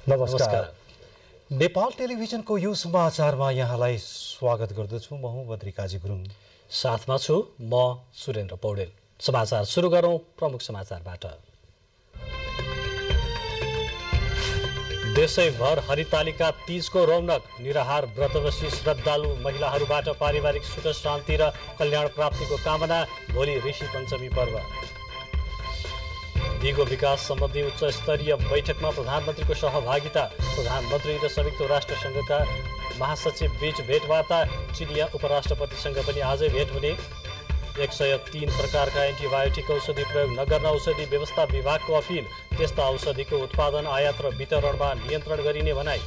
नमस्कार। नेपाल टेलिभिजनको यो समाचारमा यहाँलाई स्वागत गर्दछु। म हुँ बद्रिकाजी गुरुङ, साथमा छु म सुरेन्द्र पौडेल। समाचार सुरु गरौं प्रमुख समाचारबाट। देशैभर हरितालिका तीजको रौनक, निराहार व्रतबसी श्रद्धालु महिलाहरूबाट पारिवारिक सुख शान्ति र कल्याण प्राप्तिको कामना। भोलि ऋषि पञ्चमी पर्व। दिगो विकास सम्बन्धी उच्च स्तरीय बैठकमा प्रधानमन्त्रीको सहभागिता। प्रधानमन्त्री र संयुक्त राष्ट्र संघका महासचिव बीच भेटवार्ता। चिनिया उपराष्ट्रपतिसँग पनि आजै भेट हुने। 103 प्रकारका एन्टिबायोटिक औषधि प्रयोग नगर्न औषधि व्यवस्था विभागको अपिल। त्यस्ता औषधिको उत्पादन, आयात र वितरणमा नियन्त्रण गरिने भनाई।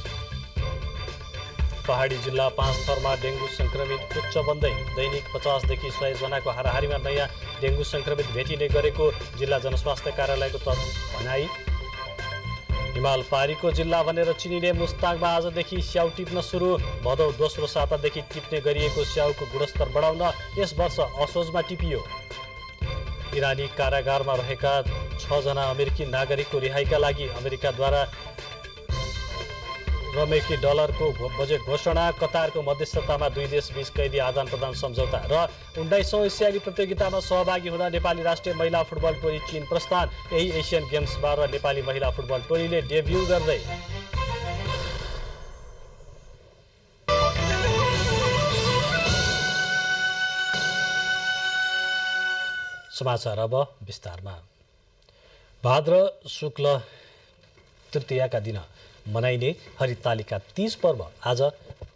पहाडी जिल्ला 5 थरमा डेङ्गु संक्रमित उच्च बन्दै। दैनिक 50 देखि 100 जनाको हाराहारीमा नयाँ डेङ्गु संक्रमित भेटिने गरेको जिल्ला जनस्वास्थ्य कार्यालयको भनाई। हिमाल पारीको जिल्ला भनेर चिनिने मुस्ताङमा आजदेखि स्याउ टिप्न सुरु। भदौ दोस्रो सातादेखि टिप्ने गरिएको स्याउको गुणस्तर बढाउन यस वर्ष असोजमा टिपियो। इरानी कारागारमा रहेका 6 जना अमेरिकी नागरिकको रिहाईका लागि अमेरिकाद्वारा $1 डलरको बजेट घोषणा। कतारको मध्यस्थतामा दुई देशबीच कैदी आदान प्रदान सम्झौता र 19औं एसियाली प्रतियोगितामा सहभागी हुन नेपाली राष्ट्रिय महिला फुटबल टोली चीन प्रस्थान। यही एसियन गेम्सबाट नेपाली महिला फुटबल टोलीले डेब्यू गर्दै। समाचार अब विस्तारमा। भाद्र शुक्ल तृतीयाका दिन मनाइने हरितालिका तीज पर्व आज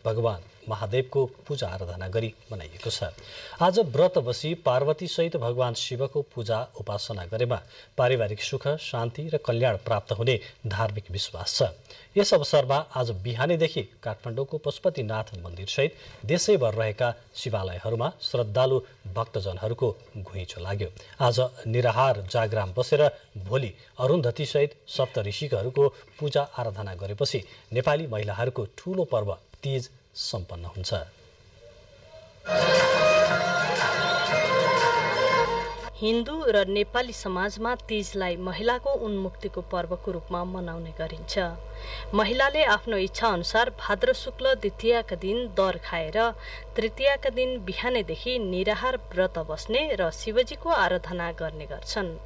भगवान महादेवको पूजा आराधना गरी मनाइएको छ। आज व्रत बसी पार्वती सहित भगवान शिवको पूजा उपासना गरेमा पारिवारिक सुख शान्ति र कल्याण प्राप्त हुने धार्मिक विश्वास छ। यस अवसरमा आज बिहानैदेखि काठमाडौँको पशुपतिनाथ मन्दिर सहित देशैभर रहेका शिवालयहरूमा श्रद्धालु भक्तजनहरूको घुइँचो लाग्यो। आज निराहार जागराम बसेर भोलि अरुन्धती सहित सप्त ऋषिहरूको पूजा आराधना गरेपछि नेपाली महिलाहरूको ठूलो पर्व तीज सम्पन्न हुन्छ। हिन्दू र नेपाली समाजमा तीजलाई महिलाको उन्मुक्तिको पर्वको रूपमा मनाउने गरिन्छ। महिलाले आफ्नो इच्छा अनुसार भाद्र शुक्ल द्वितीयाका दिन दर खाएर तृतीयाका दिन बिहानैदेखि निराहार व्रत बस्ने र शिवजीको आराधना गर्ने गर्छन्।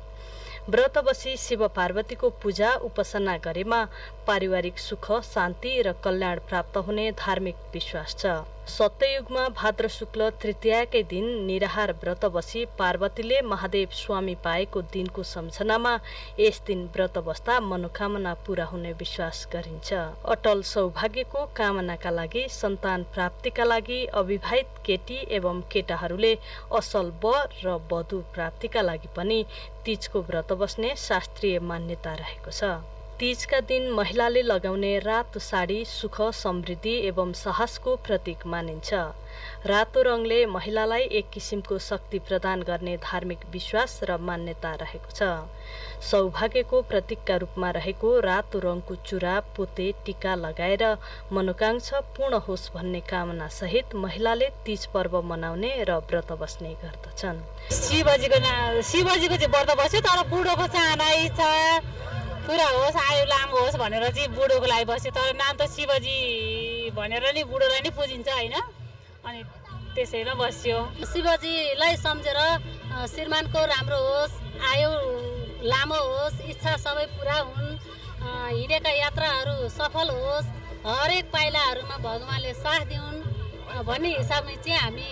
व्रत बसी शिव पार्वतीको पूजा उपासना गरेमा पारिवारिक सुख शान्ति र कल्याण प्राप्त हुने धार्मिक विश्वास छ। सत्ययुगमा भाद्र शुक्ल तृतीयाकै दिन निराहार व्रत बसी पार्वतीले महादेव स्वामी पाएको दिनको सम्झनामा यस दिन व्रत बस्दा मनोकामना पूरा हुने विश्वास गरिन्छ। अटल सौभाग्यको कामनाका लागि, सन्तान प्राप्तिका लागि अविवाहित केटी एवं केटाहरूले असल वर र वधु प्राप्तिका लागि पनि तीजको व्रत बस्ने शास्त्रीय मान्यता रहेको छ। तीजका दिन महिलाले लगाउने रातो साडी सुख समृद्धि एवं साहसको प्रतीक मानिन्छ। रातो रङले महिलालाई एक किसिमको शक्ति प्रदान गर्ने धार्मिक विश्वास र मान्यता रहेको छ। सौभाग्यको प्रतीकका रूपमा रहेको रातो रङको चुरा, पोते, टीका लगाएर मनोकांक्षा पूर्ण होस् भन्ने कामना सहित महिलाले तीज पर्व मनाउने र व्रत बस्ने गर्दछन्। शिवजीको चाहिँ व्रत बस्यो, तर बुढोको चाहना इच्छा पुरा होस्, आयु लामो होस् भनेर चाहिँ बुढोको लागि बस्यो। तर नाम त शिवजी भनेर नि बुढोलाई नि पुजिन्छ होइन, अनि त्यसैमा बस्यो। शिवजीलाई सम्झेर श्रीमानको राम्रो होस्, आयु लामो होस्, इच्छा सबै पुरा हुन्, हिँडेका यात्राहरू सफल होस्, हरेक पाइलाहरूमा भगवानले साथ दिउन् भन्ने हिसाबले चाहिँ हामी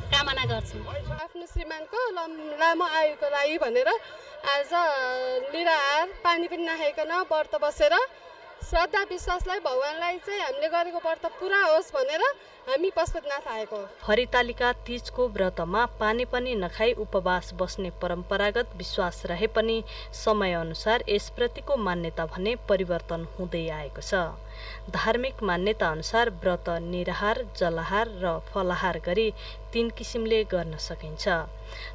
कामना गर्छौँ। आफ्नो श्रीमानको लामो आयुको लागि भनेर आज निराहार पानी पनि नखाइकन व्रत बसेर श्रद्धा विश्वासलाई भगवानलाई चाहिँ हामीले गरेको व्रत पुरा होस् भनेर हामी पशुपतिनाथ आएको। हरितालिका तीजको व्रतमा पानी पनि नखाई उपवास बस्ने परम्परागत विश्वास रहे पनि समय अनुसार यसप्रतिको मान्यता भने परिवर्तन हुँदै आएको छ। धार्मिक मान्यता अनुसार व्रत निराहार, जलाहार र फलाहार गरी 3 किसिमले गर्न सकिन्छ।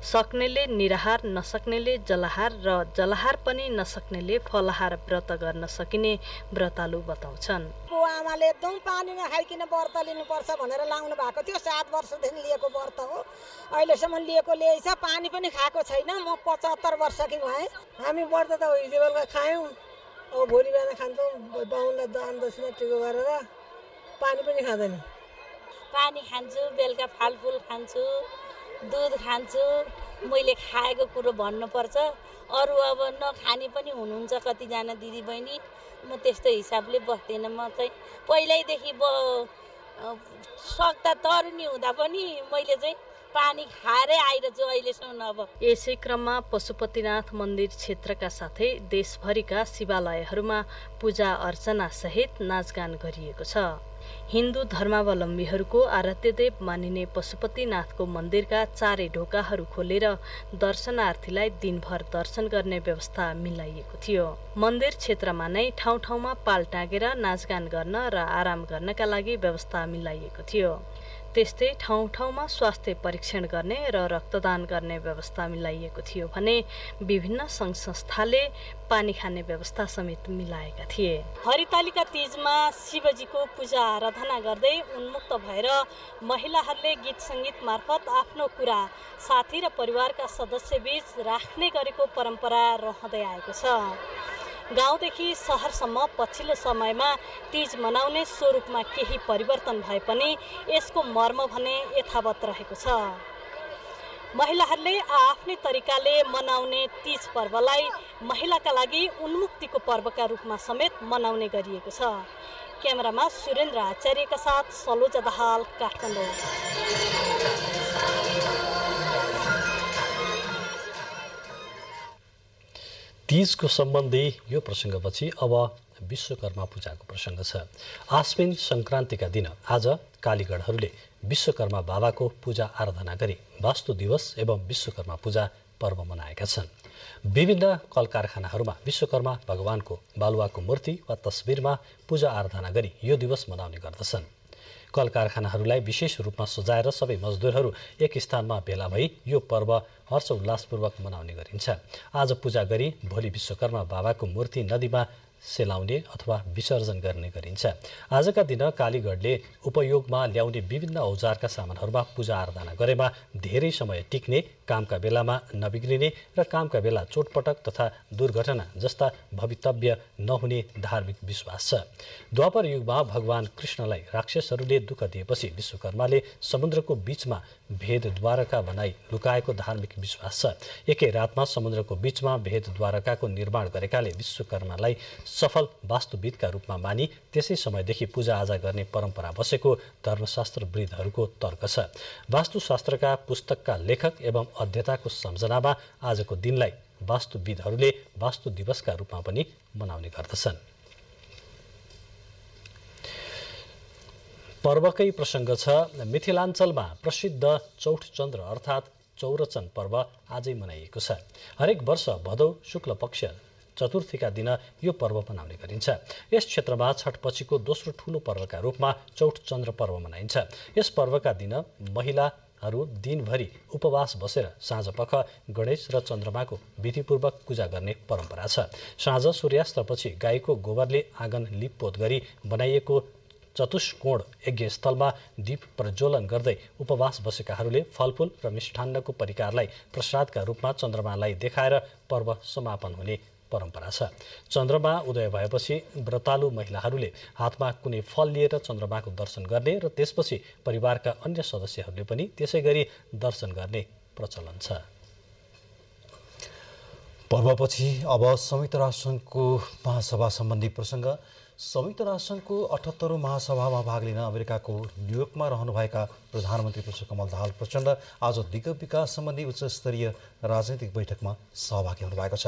सक्नेले निराहार, नसक्नेले जलाहार र जलाहार पनि नसक्नेले फलाहार व्रत गर्न सकिने व्रतालु बताउँछन्। आमाले एकदम पानी नखाइकन व्रत लिनुपर्छ भनेर लाउनु भएको थियो। 7 वर्षदेखि लिएको व्रत हो, अहिलेसम्म ल्याइछ। पानी पनि खाएको छैन। म 75 वर्षकी भएँ। हामी व्रत त हिजो बेलुका खायौँ, अब भोलि बिहान खान्छौँ बाहुनलाई दान दक्षिणा टिको गरेर पानी पनि खाँदैन पानी खान्छु बेलुका फलफुल खान्छु दुध खान्छु मैले खाएको कुरो भन्नुपर्छ अरू अब नखाने पनि हुनुहुन्छ कतिजना दिदीबहिनी म त्यस्तो हिसाबले बस्दैन म चाहिँ पहिल्यैदेखि सक्दा तरुनी हुँदा पनि मैले चाहिँ पानी खाएरै आइरहेछु अहिलेसम्म। अब यसै क्रममा पशुपतिनाथ मन्दिर क्षेत्रका साथै देशभरिका शिवालयहरूमा पूजा अर्चना सहित नाचगान गरिएको छ। हिन्दू धर्मावलम्बीहरूको आराध्यदेव मानिने पशुपतिनाथको मन्दिरका चारै ढोकाहरू खोलेर दर्शनार्थीलाई दिनभर दर्शन गर्ने व्यवस्था मिलाइएको थियो। मन्दिर क्षेत्रमा नै ठाउँ ठाउँमा पाल टाँगेर नाचगान गर्न र आराम गर्नका लागि व्यवस्था मिलाइएको थियो। त्यस्तै ठाउँ ठाउँमा स्वास्थ्य परीक्षण गर्ने र रक्तदान गर्ने व्यवस्था मिलाइएको थियो भने विभिन्न सङ्घ संस्थाले पानी खाने व्यवस्था समेत मिलाएका थिए। हरितालिका तीजमा शिवजीको पूजा आराधना गर्दै उन्मुक्त भएर महिलाहरूले गीत सङ्गीत मार्फत आफ्नो कुरा साथी र परिवारका सदस्यबीच राख्ने गरेको परम्परा रहँदै आएको छ। गाउँदेखि सहरसम्म पछिल्लो समयमा तीज मनाउने स्वरूपमा केही परिवर्तन भए पनि यसको मर्म भने यथावत रहेको छ। महिलाहरूले आफ्नै तरिकाले मनाउने तीज पर्वलाई महिलाका लागि उन्मुक्तिको पर्वका रूपमा समेत मनाउने गरिएको छ। क्यामेरामा सुरेन्द्र आचार्यका साथ सलोजा दाहाल, काठमाडौँ। तीजको सम्बन्धी यो प्रसङ्गपछि अब विश्वकर्मा पूजाको प्रसङ्ग छ। आश्विन सङ्क्रान्तिका दिन आज कालीगढहरूले विश्वकर्मा बाबाको पूजा आराधना गरी वास्तु दिवस एवं विश्वकर्मा पूजा पर्व मनाएका छन्। विभिन्न कल कारखानाहरूमा विश्वकर्मा भगवानको बालुवाको मूर्ति वा तस्बिरमा पूजा आराधना गरी यो दिवस मनाउने गर्दछन्। कल कारखानाहरूलाई विशेष रूपमा सजाएर सबै मजदुरहरू एक स्थानमा भेला भई यो पर्व हर्ष उल्लासपूर्वक मनाउने गरिन्छ। आज पूजा गरी भोलि विश्वकर्मा बाबाको मूर्ति नदीमा सेलाउने अथवा विसर्जन गर्ने गरिन्छ। आजका दिन कालीगढले उपयोगमा ल्याउने विभिन्न औजारका सामानहरूमा पूजा आराधना गरेमा धेरै समय टिक्ने, कामका बेलामा नबिग्रिने र कामका बेला चोटपटक तथा दुर्घटना जस्ता भवितव्य नहुने धार्मिक विश्वास छ। द्वापर युगमा भगवान कृष्णलाई राक्षसहरूले दुःख दिएपछि विश्वकर्माले समुद्रको बीचमा भेदद्वारका बनाई लुकाएको धार्मिक विश्वास छ। एकै रातमा समुद्रको बीचमा भेदद्वारकाको निर्माण गरेकाले विश्वकर्मालाई सफल वास्तुविदका रूपमा मानी त्यसै समयदेखि पूजाआजा गर्ने परम्परा बसेको धर्मशास्त्रविदहरूको तर्क छ। वास्तुशास्त्रका पुस्तकका लेखक एवं अध्येताको सम्झनामा आजको दिनलाई वास्तुविदहरूले वास्तु दिवसका रूपमा पनि मनाउने गर्दछन्। पर्वकै प्रसङ्ग छ। मिथिलाञ्चलमा प्रसिद्ध चौठचन्द्र अर्थात् चौरचन पर्व आजै मनाइएको छ। हरेक वर्ष भदौ शुक्ल पक्ष चतुर्थीका दिन यो पर्व मनाउने गरिन्छ। यस क्षेत्रमा छठपछिको दोस्रो ठूलो पर्वका रूपमा चौठचन्द्र पर्व मनाइन्छ। यस पर्वका दिन महिलाहरू दिनभरि उपवास बसेर साँझपख गणेश र चन्द्रमाको विधिपूर्वक पूजा गर्ने परम्परा छ। साँझ सूर्यास्तपछि गाईको गोबरले आँगन लिपपोत गरी बनाइएको चतुष्कोण यज्ञस्थलमा दीप प्रज्वलन गर्दै उपवास बसेकाहरूले फलफुल र मिष्ठान्नको परिकारलाई प्रसादका रूपमा चन्द्रमालाई देखाएर पर्व समापन हुने परम्परा छ। चन्द्रमा उदय भएपछि व्रतालु महिलाहरूले हातमा कुनै फल लिएर चन्द्रमाको दर्शन गर्ने र त्यसपछि परिवारका अन्य सदस्यहरूले पनि त्यसै गरी दर्शन गर्ने प्रचलन छ। पर्वपछि अब संयुक्त राष्ट्रसङ्घको महासभा सम्बन्धी प्रसङ्ग। संयुक्त राष्ट्रसङ्घको 78औं महासभामा भाग लिन अमेरिकाको न्युयोर्कमा रहनुभएका प्रधानमन्त्री पुष्पकमल दाहाल प्रचण्ड आज दिगो विकास सम्बन्धी उच्चस्तरीय राजनैतिक बैठकमा सहभागी हुनुभएको छ।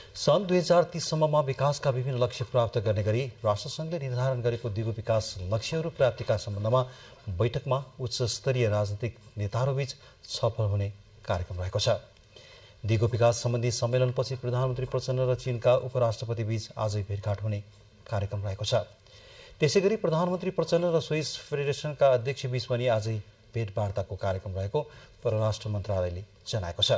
सन् 2030 सम्ममा विकासका विभिन्न लक्ष्य प्राप्त गर्ने गरी राष्ट्रसङ्घले निर्धारण गरेको दिगो विकास लक्ष्यहरू प्राप्तिका सम्बन्धमा बैठकमा उच्चस्तरीय राजनीतिक नेताहरूबीच छलफल हुने कार्यक्रम रहेको छ। दिगो विकास सम्बन्धी सम्मेलनपछि प्रधानमन्त्री प्रचण्ड र चीनका उपराष्ट्रपति बीच आजै भेटघाट हुने कार्यक्रम रहेको छ। त्यसैगरी प्रधानमन्त्री प्रचण्ड र स्विस फेडरेसनका अध्यक्षबीच पनि आजै भेटवार्ताको कार्यक्रम रहेको परराष्ट्र मन्त्रालयले जनाएको छ।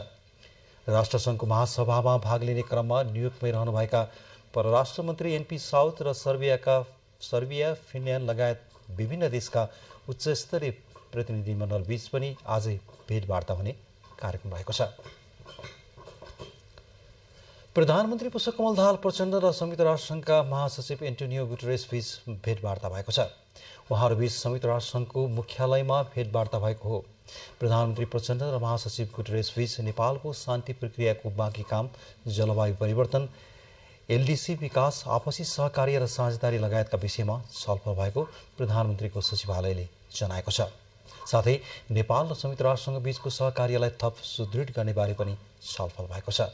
राष्ट्रसङ्घको महासभामा भाग लिने क्रममा न्युयोर्कमै रहनुभएका परराष्ट्र मन्त्री एनपी साउथ र सर्बिया, फिनल्यान्ड लगायत विभिन्न देशका उच्चस्तरीय प्रतिनिधिमण्डल बीच पनि आजै भेटवार्ता हुने कार्यक्रम रहेको छ। प्रधानमन्त्री पुष्पकमल दाहाल प्रचण्ड र संयुक्त राष्ट्रसङ्घका महासचिव एन्टोनियो गुटेरेस बीच भेटवार्ता भएको छ। उहाँहरूबीच संयुक्त राष्ट्रसङ्घको मुख्यालयमा भेटवार्ता भएको हो। प्रधानमन्त्री प्रचण्ड र महासचिव गुटेरेस बीच नेपालको शान्ति प्रक्रियाको बाँकी काम, जलवायु परिवर्तन, एलडीसी विकास, आपसी सहकार्य र साझेदारी लगायतका विषयमा छलफल भएको प्रधानमन्त्रीको सचिवालयले जनाएको छ। साथै नेपाल र संयुक्त राष्ट्रसङ्घ बीचको सहकार्यलाई थप सुदृढ गर्ने बारे पनि छलफल भएको छ।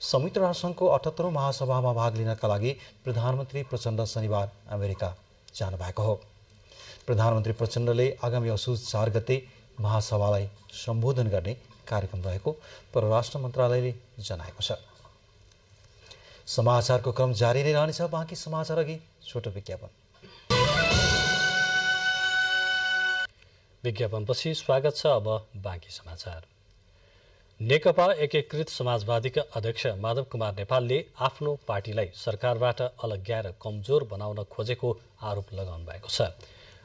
संयुक्त राष्ट्रसङ्घको 78औं महासभामा भाग लिनका लागि प्रधानमन्त्री प्रचण्ड शनिबार अमेरिका जानुभएको हो। प्रधानमन्त्री प्रचण्डले आगामी असोज 4 गते महासभालाई सम्बोधन गर्ने कार्यक्रम रहेको परराष्ट्र मन्त्रालयले जनाएको छ। समाचारको क्रम जारी नै रहनेछ। बाँकी समाचार अघि छोटो विज्ञापन। विज्ञापनपछि स्वागत छ। अब बाँकी समाचार। नेकपा एकीकृत समाजवादीका अध्यक्ष माधव कुमार नेपालले आफ्नो पार्टीलाई सरकारबाट अलग्याएर कमजोर बनाउन खोजेको आरोप लगाउनु भएको छ।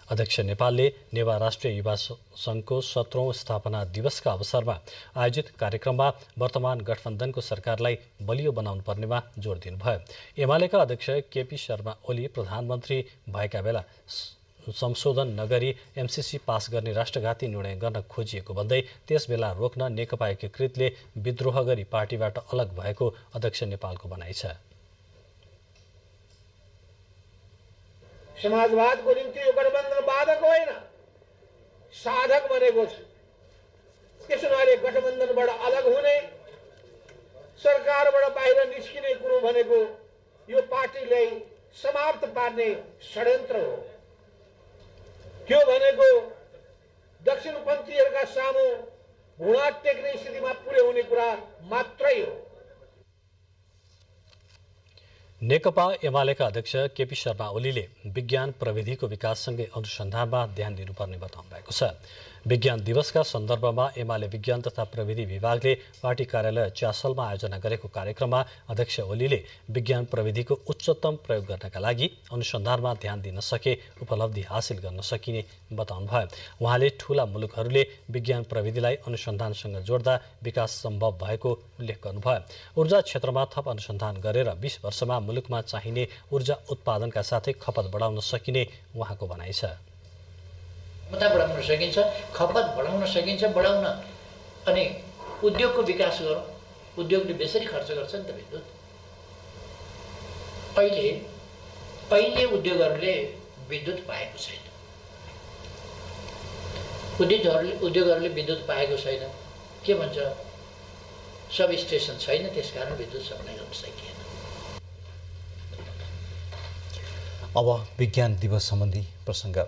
अध्यक्ष नेपालले नेवा राष्ट्रिय युवा संघको 17औं स्थापना दिवसका अवसरमा आयोजित कार्यक्रममा वर्तमान गठबन्धनको सरकारलाई बलियो बनाउनु पर्नेमा जोड दिनुभयो। एमालेका अध्यक्ष केपी शर्मा ओली प्रधानमन्त्री भएका बेला संशोधन नगरी एमसीसी पास गर्ने राष्ट्रघाती निर्णय गर्न खोजिएको भन्दै त्यसबेला रोक्न नेकपा एकीकृतले विद्रोह गरी पार्टीबाट अलग भएको अध्यक्ष नेपालको भनाइ छ। समाजवादको निम्ति यो गठबन्धन बाधक होइन, साधक बनेको छ। त्यसो भए गठबन्धनबाट अलग हुने, सरकारबाट बाहिर निस्किने कुरो भनेको यो पार्टीलाई समाप्त पार्ने षड्यन्त्र हो। त्यो भनेको दक्षिणपन्थीहरूका सामु घुँडा टेक्ने स्थितिमा पुर्याउने कुरा मात्रै हो। नेकपा एमालेका अध्यक्ष केपी शर्मा ओलीले विज्ञान प्रविधिको विकाससँगै अनुसन्धानमा ध्यान दिनुपर्ने बताउनु भएको छ। विज्ञान दिवसका सन्दर्भमा एमाले विज्ञान तथा प्रविधि विभागले पार्टी कार्यालय च्यासलमा आयोजना गरेको कार्यक्रममा अध्यक्ष ओलीले विज्ञान प्रविधिको उच्चतम प्रयोग गर्नका लागि अनुसन्धानमा ध्यान दिन सके उपलब्धि हासिल गर्न सकिने बताउनुभयो। उहाँले ठूला मुलुकहरूले विज्ञान प्रविधिलाई अनुसन्धानसँग जोड्दा विकास सम्भव भएको उल्लेख गर्नुभयो। ऊर्जा क्षेत्रमा थप अनुसन्धान गरेर 20 वर्षमा मुलुकमा चाहिने ऊर्जा उत्पादनका साथै खपत बढाउन सकिने उहाँको भनाइ छ। बढाउन सकिन्छ, खपत बढाउन सकिन्छ, बढाउन अनि उद्योगको विकास गरौँ। उद्योगले बेसरी खर्च गर्छ नि त विद्युत। अहिले उद्योगहरूले विद्युत पाएको छैन। उद्योगहरूले विद्युत पाएको छैन। के भन्छ, सब स्टेसन छैन, त्यसकारण विद्युत सप्लाई गर्न सकिएन। अब विज्ञान दिवस सम्बन्धी प्रसङ्ग।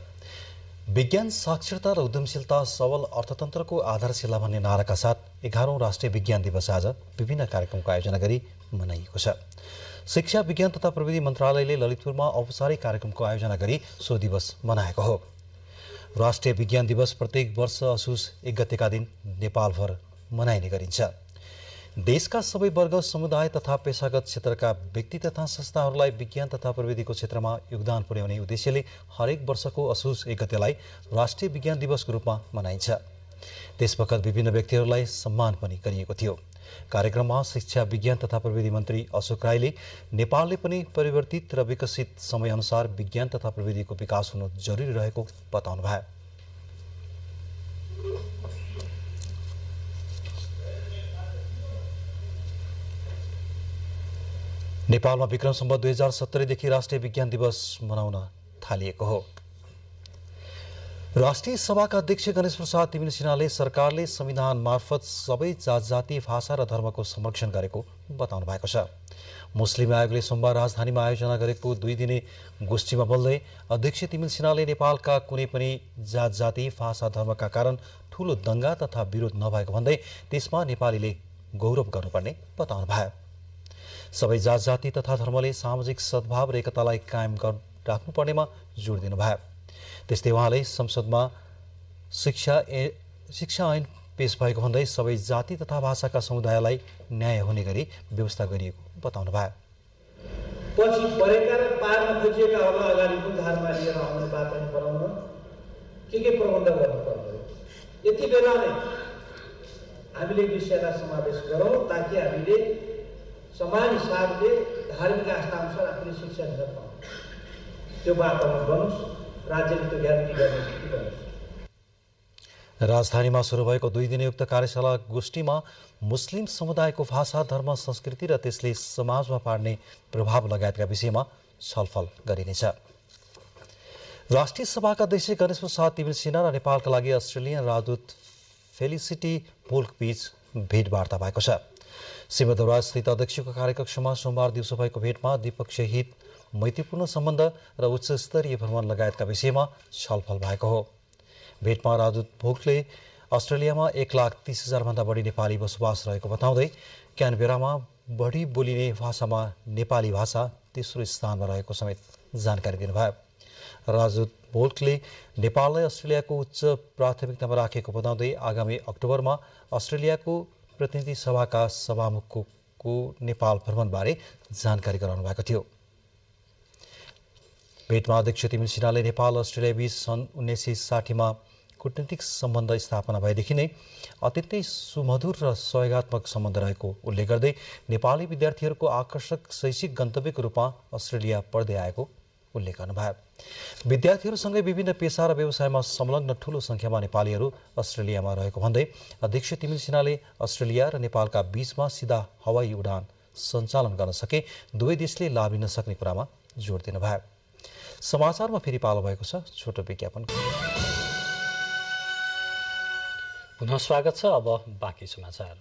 विज्ञान साक्षरता र उद्यमशीलता सबल अर्थतन्त्रको आधारशिला भन्ने नाराका साथ 11औं राष्ट्रिय विज्ञान दिवस आज विभिन्न कार्यक्रमको आयोजना गरी मनाइएको छ। शिक्षा विज्ञान तथा प्रविधि मन्त्रालयले ललितपुरमा औपचारिक कार्यक्रमको आयोजना गरी सो दिवस मनाएको हो। राष्ट्रिय विज्ञान दिवस प्रत्येक वर्ष असोज 1 गतेका दिन नेपालभर मनाइने गरिन्छ। देशका सबै वर्ग, समुदाय तथा पेशागत क्षेत्रका व्यक्ति तथा संस्थाहरूलाई विज्ञान तथा प्रविधिको क्षेत्रमा योगदान पुर्याउने उद्देश्यले हरेक वर्षको असोज 1 गतेलाई राष्ट्रिय विज्ञान दिवसको रूपमा मनाइन्छ। त्यसवखत विभिन्न व्यक्तिहरूलाई सम्मान पनि गरिएको थियो। कार्यक्रममा शिक्षा विज्ञान तथा प्रविधि मन्त्री अशोक राईले नेपालले पनि परिवर्तित र विकसित समयअनुसार विज्ञान तथा प्रविधिको विकास हुनु जरुरी रहेको बताउनुभयो। नेपालमा विक्रम सम्वत 2070 देखि राष्ट्रिय विज्ञान दिवस मनाउन थालिएको हो। राष्ट्रिय सभाका अध्यक्ष गणेश प्रसाद तिमिल सिन्हाले सरकारले संविधान मार्फत सबै जात-जाति, भाषा र धर्मको संरक्षण गरेको बताउनु भएको छ। मुस्लिम आयोगले सोमबार राजधानीमा आयोजना गरेको 2 दिने गोष्ठीमा बोल्दै अध्यक्ष तिमिल सिन्हाले नेपालका कुनै पनि जात-जाति, भाषा, धर्मका कारण ठूलो दंगा तथा विरोध नभएको भन्दै त्यसमा नेपालीले गौरव गर्नुपर्ने बताउनु भयो। सबै जात-जाति तथा धर्मले सामाजिक सद्भाव र एकतालाई कायम राख्नुपर्नेमा जोड दिनुभयो। त्यस्तै उहाँले संसदमा शिक्षा ऐन पेश भएको भन्दै सबै जाति तथा भाषाका समुदायलाई न्याय हुने गरी व्यवस्था गरिएको बताउनुभयो। पछि परेका र पार्न खोजिएकाहरूलाई अगाडि धारमा लिएर आउने वातावरण बनाउन के प्रबन्ध गर्नुपर्छ। यति बेला नै हामीले विषयलाई समावेश गरौँ ताकि हामीले समान हिसाबले धार्मिक आस्थाअनुसार आफूले शिक्षा दिन पाउनु त्यो वातावरण बनोस्, राज्यले त्यो ग्यारेन्टी गर्नुहोस्। राजधानीमा सुरु भएको 2 दिनयुक्त कार्यशाला गोष्ठीमा मुस्लिम समुदायको भाषा, धर्म, संस्कृति र त्यसले समाजमा पार्ने प्रभाव लगायतका विषयमा छलफल गरिनेछ। राष्ट्रिय सभाका अध्यक्ष गणेश प्रसाद तिमिल सिन्हा र नेपालका लागि अस्ट्रेलियन राजदूत फेलिसिटी पोल्कबीच भेटवार्ता भएको छ। सिंहदरबार स्थित अध्यक्षको कार्यकक्षमा सोमबार दिउँसो भएको भेटमा द्विपक्षीय हित, मैत्रीपूर्ण सम्बन्ध र उच्च स्तरीय भ्रमण लगायतका विषयमा छलफल भएको हो। भेटमा राजदूत पोल्कले अस्ट्रेलियामा 1,30,000 भन्दा बढी नेपाली बसोबास रहेको बताउँदै क्यानबेरामा बढी बोलिने भाषामा नेपाली भाषा तेस्रो स्थानमा रहेको समेत जानकारी दिनुभयो। राजदूत पोल्कले नेपाललाई अस्ट्रेलियाको उच्च प्राथमिकतामा राखेको बताउँदै आगामी अक्टोबरमा अस्ट्रेलियाको प्रतिनिधि सभाका सभामुखको नेपाल भ्रमणबारे जानकारी गराउनु भएको थियो। भेटमा अध्यक्ष तिमिल सिन्हाले नेपाल अस्ट्रेलिया बीच सन् 1960मा कूटनीतिक सम्बन्ध स्थापना भएदेखि नै अत्यन्तै सुमधुर र सहयोगात्मक सम्बन्ध रहेको उल्लेख गर्दै नेपाली विद्यार्थीहरूको आकर्षक शैक्षिक गन्तव्यको रूपमा अस्ट्रेलिया पढ्दै आएको उल्लेख गर्नुभयो। विद्यार्थीहरूसँगै विभिन्न पेसा र व्यवसायमा संलग्न ठूलो संख्यामा नेपालीहरू अस्ट्रेलियामा रहेको भन्दै अध्यक्ष तिमिल सिन्हाले अस्ट्रेलिया र नेपालका बीचमा सिधा हवाई उडान सञ्चालन गर्न सके दुवै देशले लाभ लिन सक्ने कुरामा जोड दिनुभयो। समाचारमा फेरि पालो भएको छ छोटो विज्ञापन। पुनः स्वागत छ। अब बाँकी समाचार।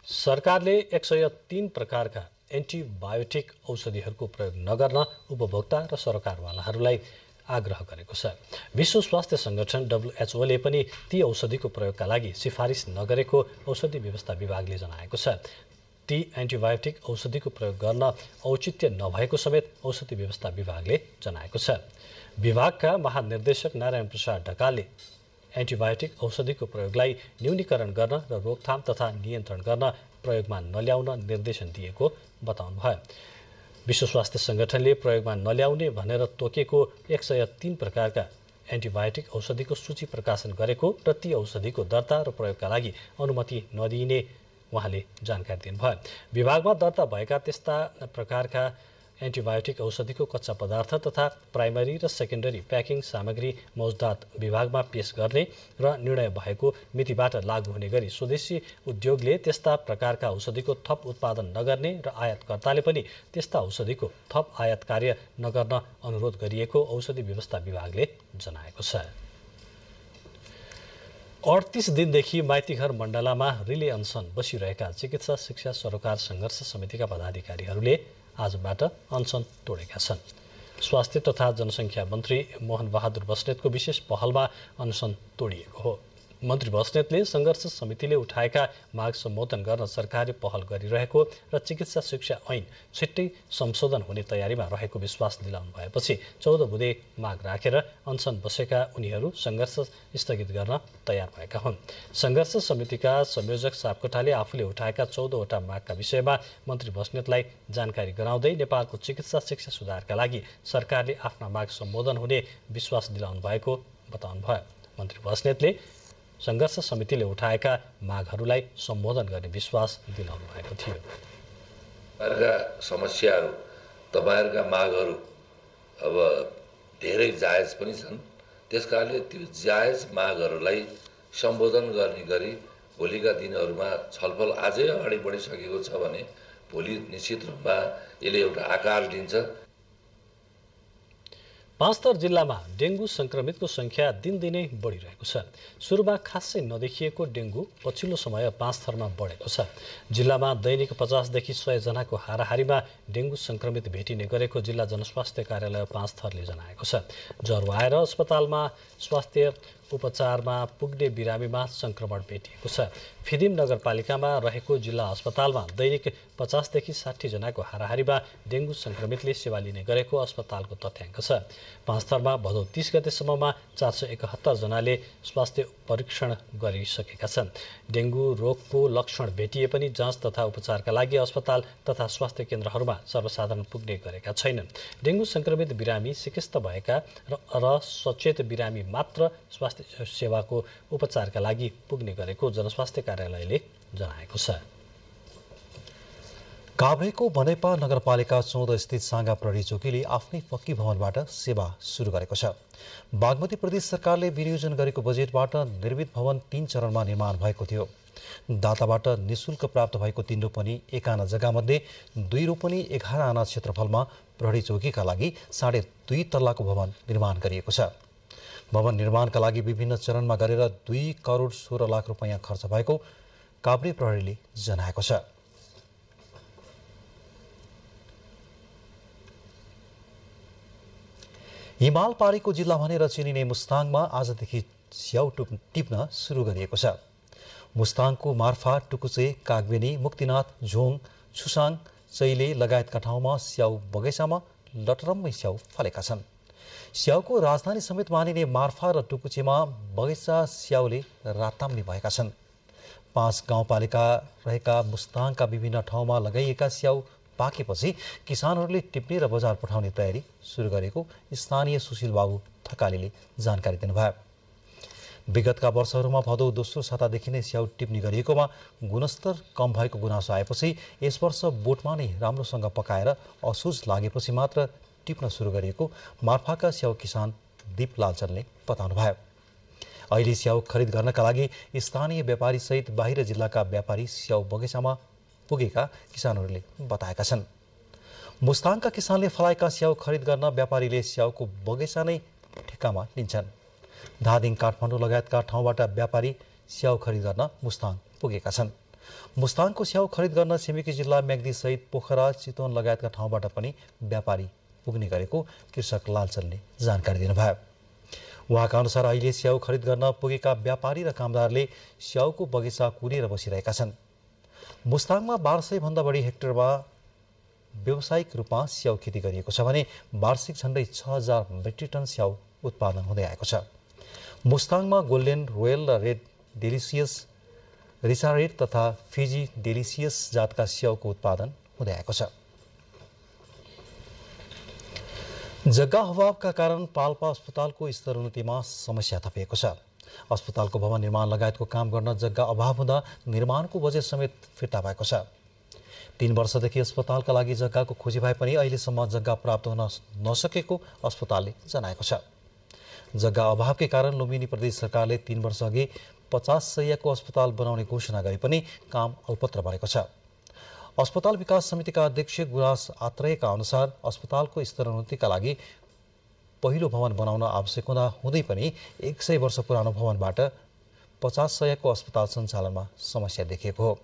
सरकारले 103 प्रकारका एन्टिबायोटिक औषधिहरूको प्रयोग नगर्न उपभोक्ता र सरकारवालाहरूलाई आग्रह गरेको छ। विश्व स्वास्थ्य संगठन WHO ले पनि ती औषधिको प्रयोगका लागि सिफारिस नगरेको औषधि व्यवस्था विभागले जनाएको छ। ती एन्टिबायोटिक औषधिको प्रयोग गर्न औचित्य नभएको समेत औषधि व्यवस्था विभागले जनाएको छ। विभागका महानिर्देशक नारायण प्रसाद ढकालले एन्टिबायोटिक औषधिको प्रयोगलाई न्यूनीकरण गर्न र रोकथाम तथा नियन्त्रण गर्न प्रयोगमा नल्याउन निर्देशन दिएको बताउनुभयो। विश्व स्वास्थ्य संगठनले प्रयोगमा नल्याउने भनेर तोकेको 103 प्रकारका एन्टिबायोटिक औषधिको सूची प्रकाशन गरेको र ती औषधिको दर्ता र प्रयोगका लागि अनुमति नदिइने उहाँले जानकारी दिनुभयो। विभागमा दर्ता भएका त्यस्ता प्रकारका एन्टिबायोटिक औषधिको कच्चा पदार्थ तथा प्राइमरी र सेकेन्डरी प्याकिङ सामग्री मौजदात विभागमा पेश गर्ने र निर्णय भएको मितिबाट लागू हुने गरी स्वदेशी उद्योगले त्यस्ता प्रकारका औषधिको थप उत्पादन नगर्ने र आयातकर्ताले पनि त्यस्ता औषधिको थप आयात कार्य नगर्न अनुरोध गरिएको औषधि व्यवस्था विभागले जनाएको छ। 38 दिनदेखि माइतीघर मण्डलामा रिले अनसन बसिरहेका चिकित्सा शिक्षा सरोकार सङ्घर्ष समितिका पदाधिकारीहरूले आजबाट अनसन तोडेका छन्। स्वास्थ्य तथा जनसङ्ख्या मन्त्री मोहन बहादुर बस्नेतको विशेष पहलमा अनसन तोडिएको हो। मन्त्री बस्नेतले सङ्घर्ष समितिले उठाएका माग सम्बोधन गर्न सरकारले पहल गरिरहेको र चिकित्सा शिक्षा ऐन छिट्टै संशोधन हुने तयारीमा रहेको विश्वास दिलाउनु भएपछि 14 बुधे माग राखेर अनसन बसेका उनीहरू सङ्घर्ष स्थगित गर्न तयार भएका हुन्। सङ्घर्ष समितिका संयोजक सापकोटाले आफूले उठाएका 14वटा मागका विषयमा मन्त्री बस्नेतलाई जानकारी गराउँदै नेपालको चिकित्सा शिक्षा सुधारका लागि सरकारले आफ्ना माग सम्बोधन हुने विश्वास दिलाउनु भएको बताउनुभयो। मन्त्री बस्नेतले सङ्घर्ष समितिले उठाएका मागहरूलाई सम्बोधन गर्ने विश्वास दिलाउनु भएको थियो। तपाईँहरूका समस्याहरू, तपाईँहरूका मागहरू अब धेरै जायज पनि छन्। त्यसकारणले त्यो जायज मागहरूलाई सम्बोधन गर्ने गरी भोलिका दिनहरूमा छलफल आजै अगाडि बढिसकेको छ भने भोलि निश्चित रूपमा यसले एउटा आकार लिन्छ। पाँचथर जिल्लामा डेङ्गु संक्रमितको संख्या दिनदिनै बढिरहेको छ। सुरुमा खासै नदेखिएको डेङ्गु पछिल्लो समय पाँचथरमा बढेको छ। जिल्लामा दैनिक 50 देखि 100 जनाको हाराहारीमा डेङ्गु संक्रमित भेटिने गरेको जिल्ला जनस्वास्थ्य कार्यालय पाँचथरले जनाएको छ। ज्वरो आएर अस्पतालमा स्वास्थ्य उपचारमा पुग्ने बिरामीमा संक्रमण भेटिएको छ। फिदिम नगरपालिकामा रहेको जिल्ला अस्पतालमा दैनिक 50 देखि 60 जनाको हाराहारीमा डेङ्गु संक्रमितले सेवा लिने गरेको अस्पतालको तथ्याङ्क छ। पाँचथरमा भदौ 30 गतेसम्ममा 471 जनाले स्वास्थ्य परीक्षण गरिसकेका छन्। डेङ्गु रोगको लक्षण भेटिए पनि जाँच तथा उपचारका लागि अस्पताल तथा स्वास्थ्य केन्द्रहरूमा सर्वसाधारण पुग्ने गरेका छैनन्। डेङ्गु संक्रमित बिरामी सिकिस्त भएका र सचेत बिरामी मात्र स्वास्थ्य सेवाको उपचारका लागि पुग्ने गरेको जनस्वास्थ्य कार्यालयले जनाएको छ। काभ्रेको बनेपा नगरपालिका 14 स्थित साँगा प्रहरी चौकीले आफ्नै पक्की भवनबाट सेवा सुरु गरेको छ। बागमती प्रदेश सरकारले विनियोजन गरेको बजेटबाट निर्मित भवन 3 चरणमा निर्माण भएको थियो। दाताबाट निशुल्क प्राप्त भएको 3 रोपनी 1 आना जग्गामध्ये 2 रोपनी 11 आना क्षेत्रफलमा प्रहरी चौकीका लागि 2.5 तल्लाको भवन निर्माण गरिएको छ। भवन निर्माणका लागि विभिन्न चरणमा गरेर 2 करोड 16 लाख रुपैयाँ खर्च भएको काभ्रे प्रहरीले जनाएको छ। हिमाल पारीको जिल्ला भनेर चिनिने मुस्ताङमा आजदेखि स्याउ टिप्न सुरु गरिएको छ। मुस्ताङको मार्फा, टुकुचे, कागबेनी, मुक्तिनाथ, झोङ, छुसाङ, चैले लगायतका ठाउँमा स्याउ बगैँचामा लटरम्मै स्याउ फलेका छन्। स्याउको राजधानी समेत मानिने मार्फा र टुकुचेमा बगैँचा स्याउले राताम्ने भएका छन्। 5 गाउँपालिका रहेका मुस्ताङका विभिन्न ठाउँमा लगाइएका स्याउ पाकेपछि किसानहरूले टिप्ने र बजार पठाउने तयारी सुरु गरेको स्थानीय सुशील बाबु थकालीले जानकारी दिनुभयो। विगतका वर्षहरूमा भदौ दोस्रो सातादेखि नै स्याउ टिप्ने गरिएकोमा गुणस्तर कम भएको गुनासो आएपछि यस वर्ष बोटमा नै राम्रोसँग पकाएर असोज लागेपछि मात्र टिप्न सुरु गरिएको मार्फाका स्याउ किसान दीप लालचनले बताउनुभयो। अहिले स्याउ खरिद गर्नका लागि स्थानीय व्यापारी सहित बाहिर जिल्लाका व्यापारी स्याउ बगैँचामा पुगेका किसानहरूले बताएका छन्। मुस्ताङका किसानले फलाएका स्याउ खरिद गर्न व्यापारीले स्याउको बगैँचा नै ठेक्कामा लिन्छन्। धादिङ, काठमाडौँ लगायतका ठाउँबाट व्यापारी स्याउ खरिद गर्न मुस्ताङ पुगेका छन्। मुस्ताङको स्याउ खरिद गर्न छिमेकी जिल्ला म्याग्दी सहित पोखरा, चितवन लगायतका ठाउँबाट पनि व्यापारी पुग्ने गरेको कृषक लालचनले जानकारी दिनुभयो। उहाँका अनुसार अहिले स्याउ खरिद गर्न पुगेका व्यापारी र कामदारले स्याउको बगैँचा कुरेर बसिरहेका छन्। मुस्ताङमा 1200 भन्दा बढी हेक्टरमा व्यावसायिक रूपमा स्याउ खेती गरिएको छ भने वार्षिक झण्डै 6000 मेट्रिक टन स्याउ उत्पादन हुँदै आएको छ। मुस्ताङमा गोल्डेन, रोयल र रेड डेलिसियस, रिचा रेड तथा फिजी डेलिसियस जातका स्याउको उत्पादन हुँदै आएको छ। जग्गा अभावका कारण पाल्पा अस्पतालको स्तरोन्नतिमा समस्या थपिएको छ। अस्पतालको भवन निर्माण लगायतको काम गर्न जग्गा अभाव हुँदा निर्माणको बजेट समेत फिर्ता भएको छ। 3 वर्षदेखि अस्पतालका लागि जग्गाको खोजी भए पनि अहिलेसम्म जग्गा प्राप्त हुन नसकेको अस्पतालले जनाएको छ। जग्गा अभावकै कारण लुम्बिनी प्रदेश सरकारले 3 वर्ष अघि 50 शय्याको अस्पताल बनाउने घोषणा गरे पनि काम अल्पत्र बनेको छ। अस्पताल विकास समितिका अध्यक्ष गुराँस आत्रेयका अनुसार अस्पतालको स्तरोन्नतिका लागि पहिलो भवन बनाउन आवश्यक हुँदै पनि 100 वर्ष पुरानो भवनबाट 50 शय्याको अस्पताल सञ्चालनमा समस्या देखिएको हो।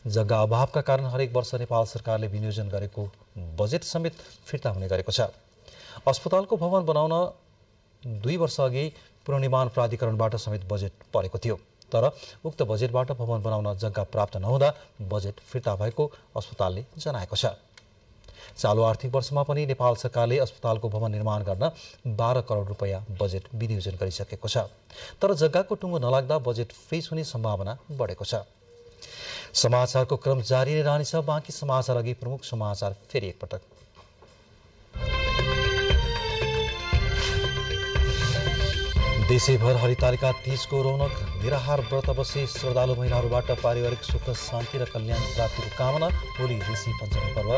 जग्गा अभावका कारण हरेक वर्ष नेपाल सरकारले विनियोजन गरेको बजेट समेत फिर्ता हुने गरेको छ। अस्पतालको भवन बनाउन 2 वर्ष अघि पुनर्निर्माण प्राधिकरणबाट समेत बजेट परेको थियो, तर उक्त बजेटबाट भवन बनाउन जग्गा प्राप्त नहुँदा बजेट फिर्ता भएको अस्पतालले जनाएको छ। चालु आर्थिक वर्षमा पनि नेपाल सरकारले अस्पतालको भवन निर्माण गर्न 12 करोड रुपैयाँ बजेट विनियोजन गरिसकेको छ, तर जग्गाको टुङ्गो नलाग्दा बजेट फ्रिज हुने सम्भावना बढेको छ। समाचारको क्रम जारी नै रहनेछ। बाँकी समाचार अघि प्रमुख समाचार फेरि एकपटक। देशैभर हरितालिका तीजको रौनक, निराहार व्रत बसी श्रद्धालु महिलाहरूबाट पारिवारिक सुख, शान्ति र कल्याण प्राप्तिको कामना। भोलि ऋषि पञ्चमी पर्व।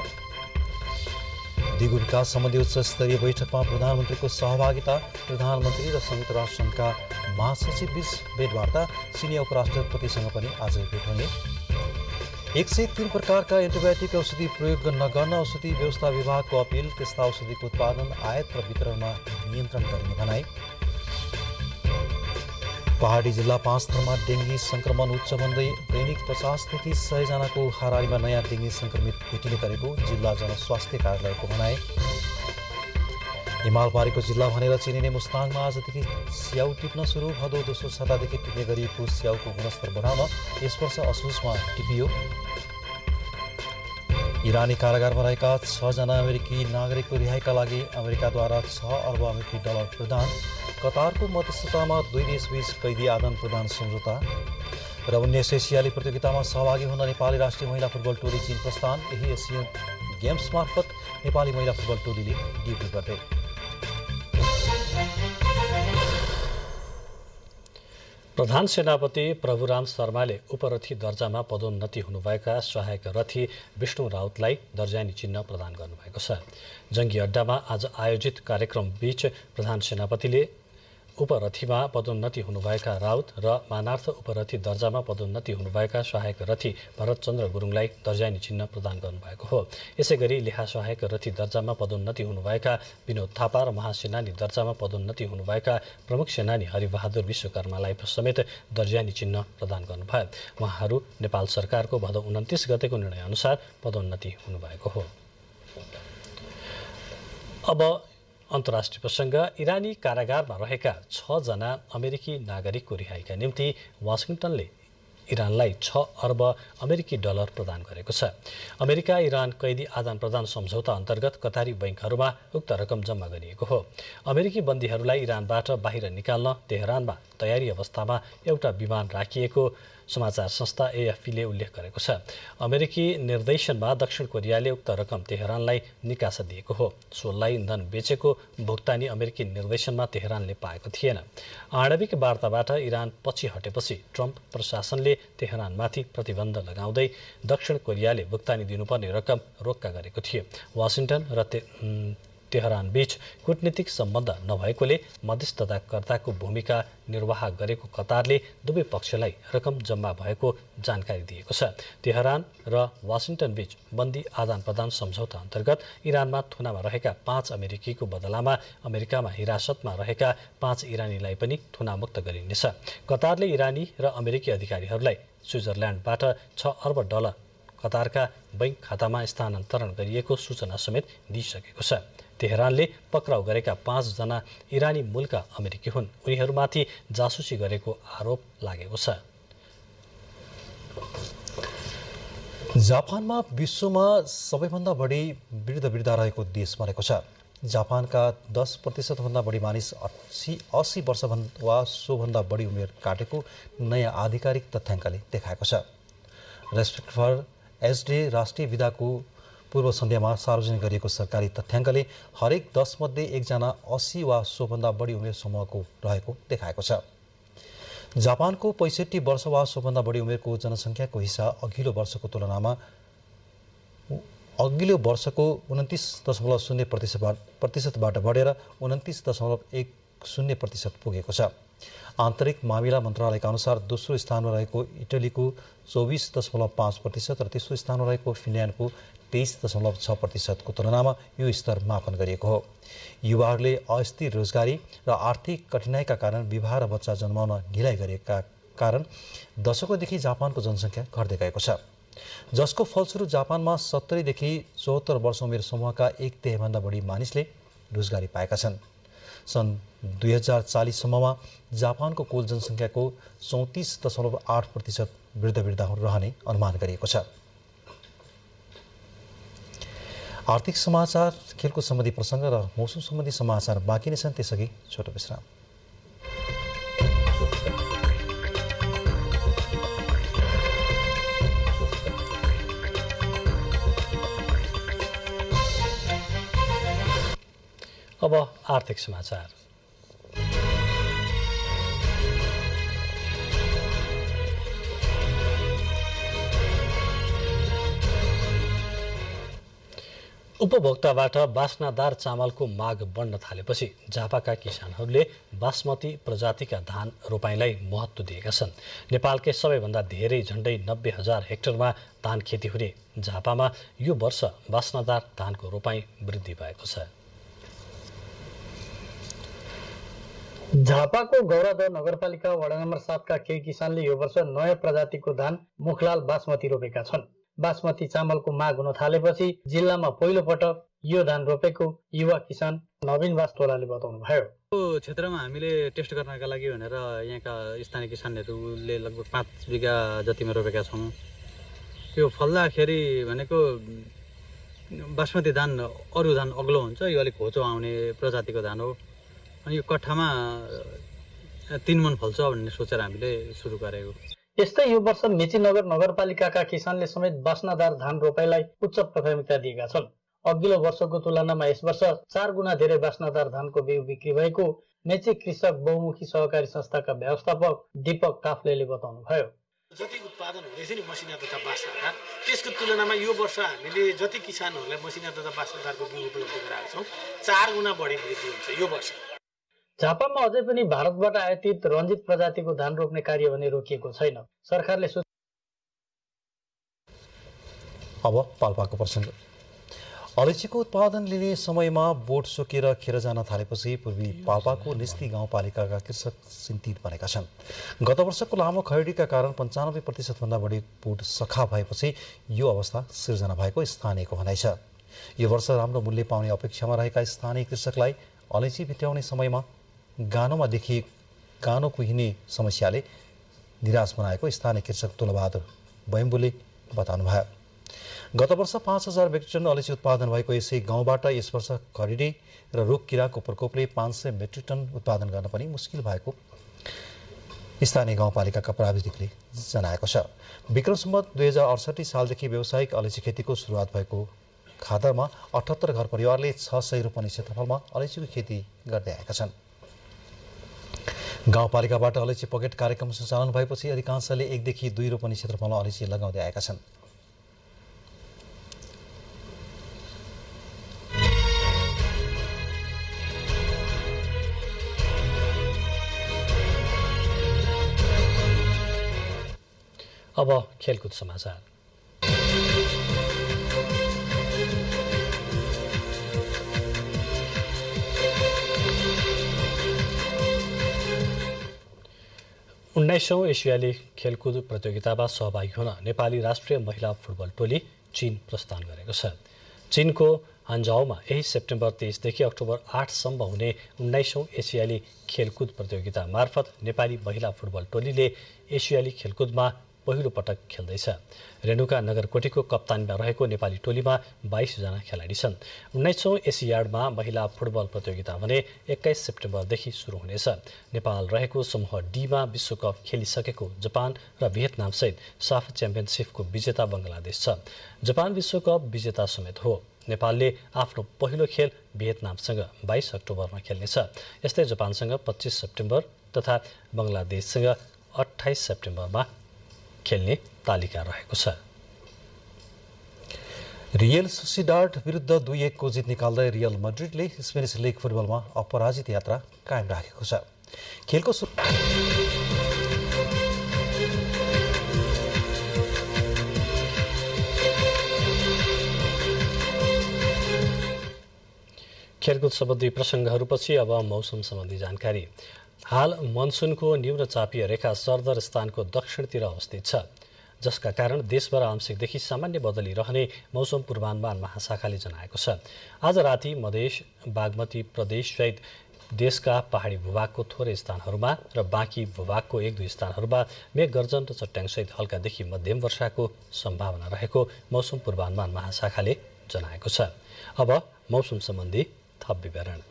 दिगो विकास सम्बन्धी उच्च स्तरीय बैठकमा प्रधानमन्त्रीको सहभागिता। प्रधानमन्त्री र संयुक्त राष्ट्रसङ्घका महासचिव बीच भेटवार्ता। चिनिया उपराष्ट्रपतिसँग पनि आज भेट हुने। 103 प्रकारका एन्टिबायोटिक औषधि प्रयोग नगर्न औषधि व्यवस्था विभागको अपिल। त्यस्ता औषधिको उत्पादन, आयात र वितरणमा नियन्त्रण गर्ने भनाई। पहाडी जिल्ला 5 थरमा डेङ्गी संक्रमण उच्च भन्दै दैनिक 50 देखि 100 जनाको हाराहारीमा नयाँ डेङ्गी संक्रमित भेटिने गरेको जिल्ला जनस्वास्थ्य कार्यालयको भनाई। हिमालपारीको जिल्ला भनेर चिनिने मुस्ताङमा आजदेखि स्याउ टिप्न सुरु। भदौ दोस्रो सातादेखि टिप्ने गरिएको स्याउको गुणस्तर बढाउन यस वर्ष असोजमा टिपियो। इरानी कारागारमा रहेका 6 जना अमेरिकी नागरिकको रिहाइका लागि अमेरिकाद्वारा 6 अर्ब अमेरिकी डलर प्रदान। कतारको मध्यस्थतामा 2 देशबीच कैदी आदान प्रदान सम्झौता। र 19 एसियाली प्रतियोगितामा सहभागी हुन नेपाली राष्ट्रिय महिला फुटबल टोली चीन प्रस्थान। यही एसियन गेम्स मार्फत नेपाली महिला फुटबल टोलीले डेब्यू गर्दै। प्रधान सेनापति प्रभुराम शर्माले उपरथी दर्जामा पदोन्नति हुनुभएका सहायक रथी विष्णु राउतलाई दर्जानी चिन्ह प्रदान गर्नुभएको छ। जङ्गी अड्डामा आज आयोजित कार्यक्रम बीच प्रधान सेनापतिले उपरथीमा पदोन्नति हुनुभएका राउत र मानार्थ उपरथी दर्जामा पदोन्नति हुनुभएका सहायक रथी भरतचन्द्र गुरुङलाई दर्जानी चिन्ह प्रदान गर्नुभएको हो। यसैगरी लेखा सहायक रथी दर्जामा पदोन्नति हुनुभएका विनोद थापा र महासेनानी दर्जामा पदोन्नति हुनुभएका प्रमुख सेनानी हरिबहादुर विश्वकर्मालाई समेत दर्जानी चिन्ह प्रदान गर्नुभयो। उहाँहरू नेपाल सरकारको भदौ 29 गतेको निर्णयअनुसार पदोन्नति हुनुभएको हो। अब अन्तर्राष्ट्रिय प्रसङ्ग। इरानी कारागारमा रहेका 6 जना अमेरिकी नागरिकको रिहाईका निम्ति वाशिङटनले इरानलाई 6 अर्ब अमेरिकी डलर प्रदान गरेको छ। अमेरिका इरान कैदी आदान प्रदान सम्झौता अन्तर्गत कतारी बैंकहरूमा उक्त रकम जम्मा गरिएको हो। अमेरिकी बन्दीहरूलाई इरानबाट बाहिर निकाल्न तेहरानमा तयारी अवस्थामा एउटा विमान राखिएको समाचार संस्था AFPले उल्लेख गरेको छ। अमेरिकी निर्देशनमा दक्षिण कोरियाले उक्त रकम तेहरानलाई निकासा दिएको हो। सोललाई इन्धन बेचेको भुक्तानी अमेरिकी निर्देशनमा तेहरानले पाएको थिएन। आणविक वार्ताबाट इरान पछि हटेपछि ट्रम्प प्रशासनले तेहरानमाथि प्रतिबन्ध लगाउँदै दक्षिण कोरियाले भुक्तानी दिनुपर्ने रकम रोक्का गरेको थियो। वाशिङटन र तेहरान बीच कूटनीतिक सम्बन्ध नभएकोले मध्यस्थताकर्ताको भूमिका निर्वाह गरेको कतारले दुवै पक्षलाई रकम जम्मा भएको जानकारी दिएको छ। तेहरान र वाशिङटन बीच बन्दी आदान प्रदान सम्झौता अन्तर्गत इरानमा थुनामा रहेका 5 अमेरिकीको बदलामा अमेरिकामा हिरासतमा रहेका 5 इरानीलाई पनि थुनामुक्त गरिनेछ। कतारले इरानी र अमेरिकी अधिकारीहरूलाई स्विजरल्यान्डबाट 6 अर्ब डलर कतारका बैंक खातामा स्थानान्तरण गरिएको सूचना समेत दिइसकेको छ। तेहरानले पक्राउ गरेका 5 जना इरानी मूलका अमेरिकी हुन्। उनीहरूमाथि जासुसी गरेको आरोप लागेको छ। जापानमा विश्वमा सबैभन्दा बढी वृद्ध रहेको देश बनेको छ। जापानका 10% भन्दा बढी मानिस 80 वर्ष वा सोभन्दा बढी उमेर काटेको नयाँ आधिकारिक तथ्याङ्कले देखाएको छ। रेस्पेक्ट फर एज डे राष्ट्रिय विधाको पूर्व सन्ध्यामा सार्वजनिक गरिएको सरकारी तथ्याङ्कले हरेक 10 मध्ये 1 जना 80 वा सोभन्दा बढी उमेर समूहको रहेको देखाएको छ। जापानको 65 वर्ष वा सोभन्दा बढी उमेरको जनसङ्ख्याको हिस्सा अघिल्लो वर्षको 29.0%बाट बढेर 29.10% पुगेको छ। आन्तरिक मामिला मन्त्रालयका अनुसार दोस्रो स्थानमा रहेको इटलीको 24.5% र तेस्रो स्थानमा रहेको फिनल्यान्डको 23.6% को तुलनामा यो स्तर मापन गरिएको हो। युवाहरूले अस्थिर रोजगारी र आर्थिक कठिनाइका कारण विवाह र बच्चा जन्माउन ढिलाइ गरेका कारण दशकौँदेखि जापानको जनसङ्ख्या घट्दै गएको छ, जसको फलस्वरूप जापानमा 70 देखि 74 वर्ष उमेर समूहका 1/3 भन्दा बढी मानिसले रोजगारी पाएका छन्। सन् 2040 सम्ममा जापानको कुल जनसङ्ख्याको 34.8% वृद्ध रहने अनुमान गरिएको छ। आर्थिक समाचार, खेलकुद सम्बन्धी प्रसङ्ग र मौसम सम्बन्धी समाचार बाँकी नै छन्। त्यसअघि छोटो विश्राम। अब आर्थिक समाचार। उपभोक्ताबाट बास्नादार चामलको माग बढ्न थालेपछि झापाका किसानहरूले बासमती प्रजातिका धान रोपाइँलाई महत्त्व दिएका छन्। नेपालकै सबैभन्दा धेरै झण्डै 90,000 हेक्टरमा धान खेती हुने झापामा यो वर्ष बास्नादार धानको रोपाइँ वृद्धि भएको छ। झापाको गौरादह नगरपालिका वडा नम्बर 7 का केही किसानले यो वर्ष नयाँ प्रजातिको धान मुखलाल बासमती रोपेका छन्। बासमती चामलको माग हुन थालेपछि जिल्लामा पहिलो पटक यो धान रोपेको युवा किसान नवीन बास्तोलाले बताउनु भयो। यो क्षेत्रमा हामीले टेस्ट गर्नका लागि भनेर यहाँका स्थानीय किसानहरूले लगभग 5 बिघा जतिमा रोपेका छौँ। यो फल्दाखेरि भनेको बासमती धान अरू धान अग्लो हुन्छ, यो अलिक होचो आउने प्रजातिको धान हो। अनि यो कट्ठामा 3 मन फल्छ भन्ने सोचेर हामीले सुरु गरेको। यस्तै यो वर्ष मेचीनगर नगरपालिकाका किसानले समेत बास्नादार धान रोपाइँलाई उच्च प्राथमिकता दिएका छन्। अघिल्लो वर्षको तुलनामा यस वर्ष 4 गुणा धेरै बास्नादार धानको बिउ बिक्री भएको मेची कृषक बहुमुखी सहकारी संस्थाका व्यवस्थापक दीपक काफ्लेले बताउनुभयो। जति उत्पादन हुँदैछ नि मसिना तथा बाँसका त्यसको तुलनामा यो वर्ष हामीले जति किसानहरूलाई मसिना तथा बाँसदारको बिउ उपलब्ध गराएका छौँ 4 गुणा बढी वृद्धि हुन्छ यो वर्ष। झापामा अझै पनि भारतबाट आयातित रञ्जित प्रजातिको धान रोप्ने कार्य भने रोकिएको छैन। सरकारले अब पाल्पाको प्रसङ्ग। अलैँचीको उत्पादन लिने समयमा बोट सोकेर खेर जान थालेपछि पूर्वी पाल्पाको निस्ती गाउँपालिकाका कृषक चिन्तित बनेका छन्। गत वर्षको लामो खडेरीका कारण 95% बढी बोट सखा भएपछि यो अवस्था सिर्जना भएको स्थानीयको भनाइ छ। यो वर्ष राम्रो मूल्य पाउने अपेक्षामा रहेका स्थानीय कृषकलाई अलैँची भित्र्याउने समयमा गानो कुहिने समस्याले निराश बनाएको स्थानीय कृषक तुलबहादुर बैम्बुले बताउनुभयो। गत वर्ष 5000 मेट्रिक टन अलैँची उत्पादन भएको यसै गाउँबाट यस वर्ष खडेरी र रोग किराको प्रकोपले 500 मेट्रिक टन उत्पादन गर्न पनि मुस्किल भएको स्थानीय गाउँपालिकाका प्राविधिकले जनाएको छ। विक्रम सम्वत 2068 सालदेखि व्यावसायिक अलैँची खेतीको सुरुवात भएको खादरमा 78 घर परिवारले 600 रोपनी क्षेत्रफलमा अलैँचीको खेती गर्दै आएका छन्। गाउँपालिकाबाट अलैँची पकेट कार्यक्रम सञ्चालन भएपछि अधिकांशले 1 देखि 2 रोपनी क्षेत्रफलमा अलैँची लगाउँदै आएका छन्। अब खेलकुद समाचार। उन्नाइसौं एसियाली खेलकुद प्रतियोगितामा सहभागी हुन नेपाली राष्ट्रिय महिला फुटबल टोली चीन प्रस्थान गरेको छ। चीनको हान्जाओमा यही सेप्टेम्बर 23 देखि अक्टोबर 8 सम्म हुने 19औं एसियाली खेलकुद प्रतियोगिता मार्फत नेपाली महिला फुटबल टोलीले एसियाली खेलकुदमा पहिलो पटक खेल्दैछ। रेणुका नगरकोटीको कप्तानमा रहेको नेपाली टोलीमा 22 जना खेलाडी छन्। 19औं एसियाडमा महिला फुटबल प्रतियोगिता भने 21 सेप्टेम्बरदेखि सुरु हुनेछ। नेपाल रहेको समूह डीमा विश्वकप खेलिसकेको जापान र भियतनाम सहित साफ च्याम्पियनसिपको विजेता बङ्गलादेश छ। जापान विश्वकप विजेता समेत हो। नेपालले आफ्नो पहिलो खेल भियतनामसँग 22 अक्टोबरमा खेल्नेछ। यस्तै जापानसँग 25 सेप्टेम्बर तथा बङ्गलादेशसँग 28 सेप्टेम्बरमा खेल्ने तालिका रहेको छ। रियल सोसिडाड विरुद्ध 2-1 को जित निकाल्दै रियल मड्रिडले स्पेनिस लिग फुटबलमा अपराजित यात्रा कायम राखेको छ। खेलको खेलकुद सम्बन्धी प्रसङ्गहरूपछि अब मौसम सम्बन्धी जानकारी। हाल मनसुनको न्यून चापीय रेखा सरदर स्थानको दक्षिणतिर अवस्थित छ, जसका कारण देशभर आंशिकदेखि सामान्य बदली रहने मौसम पूर्वानुमान महाशाखाले जनाएको छ। आज राति मधेस बागमती प्रदेशसहित देशका पहाडी भूभागको थोरै स्थानहरूमा र बाँकी भूभागको 1-2 स्थानहरूमा मेघ गर्जन र चट्याङसहित हल्कादेखि मध्यम वर्षाको सम्भावना रहेको मौसम पूर्वानुमान महाशाखाले जनाएको छ। अब मौसम सम्बन्धी थप विवरण।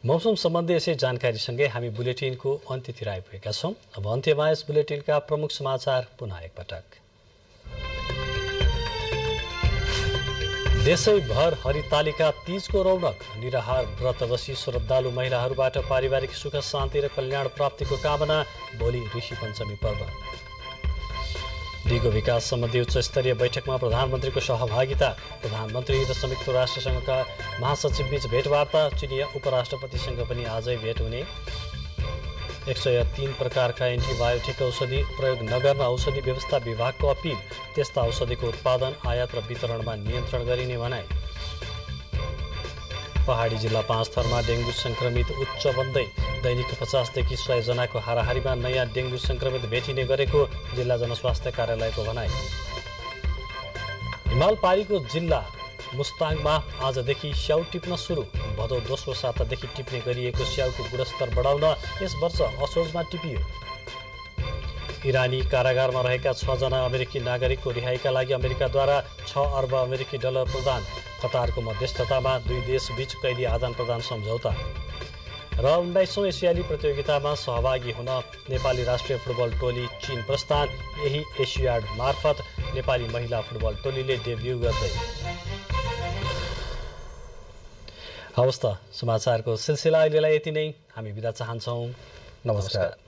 मौसम सम्बन्धी यसै जानकारीसँगै हामी बुलेटिनको अन्त्यतिर आइपुगेका छौँ। अब अन्त्यमा यस बुलेटिनका प्रमुख समाचार पुनः एकपटक। देशैभर हरितालिका तीजको रौनक। निराहार व्रत बसी श्रद्धालु महिलाहरूबाट पारिवारिक सुख शान्ति र कल्याण प्राप्तिको कामना। भोलि ऋषि पञ्चमी पर्व। दिगो विकास सम्बन्धी उच्चस्तरीय बैठकमा प्रधानमन्त्रीको सहभागिता। प्रधानमन्त्री र संयुक्त राष्ट्रसङ्घका महासचिवबीच भेटवार्ता। चिनिया उपराष्ट्रपतिसँग पनि आजै भेट हुने। 103 प्रकारका एन्टिबायोटिक औषधि प्रयोग नगर्न औषधि व्यवस्था विभागको अपिल। त्यस्ता औषधिको उत्पादन, आयात र वितरणमा नियन्त्रण गरिने भनाइ। पहाडी जिल्ला 5 थरमा डेङ्गु संक्रमित उच्च बन्दै। दैनिक 50 देखि 100 जनाको हाराहारीमा नयाँ डेङ्गु संक्रमित भेटिने गरेको जिल्ला जनस्वास्थ्य कार्यालयको भनाइ। हिमालपारीको जिल्ला मुस्ताङमा आजदेखि स्याउ टिप्न सुरु। भदौ दोस्रो सातादेखि टिप्ने गरिएको स्याउको गुणस्तर बढाउन यस वर्ष असोजमा टिपियो। इरानी कारागारमा रहेका 6 जना अमेरिकी नागरिकको रिहाईका लागि अमेरिकाद्वारा 6 अर्ब अमेरिकी डलर प्रदान। कतारको मध्यस्थतामा दुई देशबीच कैदी आदान प्रदान सम्झौता। र 19औं एसियाली प्रतियोगितामा सहभागी हुन नेपाली राष्ट्रिय फुटबल टोली चीन प्रस्थान। यही एसियाड मार्फत नेपाली महिला फुटबल टोलीले डेब्यू गर्दै। हवस् त समाचारको सिलसिला अहिलेलाई यति नै। हामी बिदा चाहन्छौँ। नमस्कार।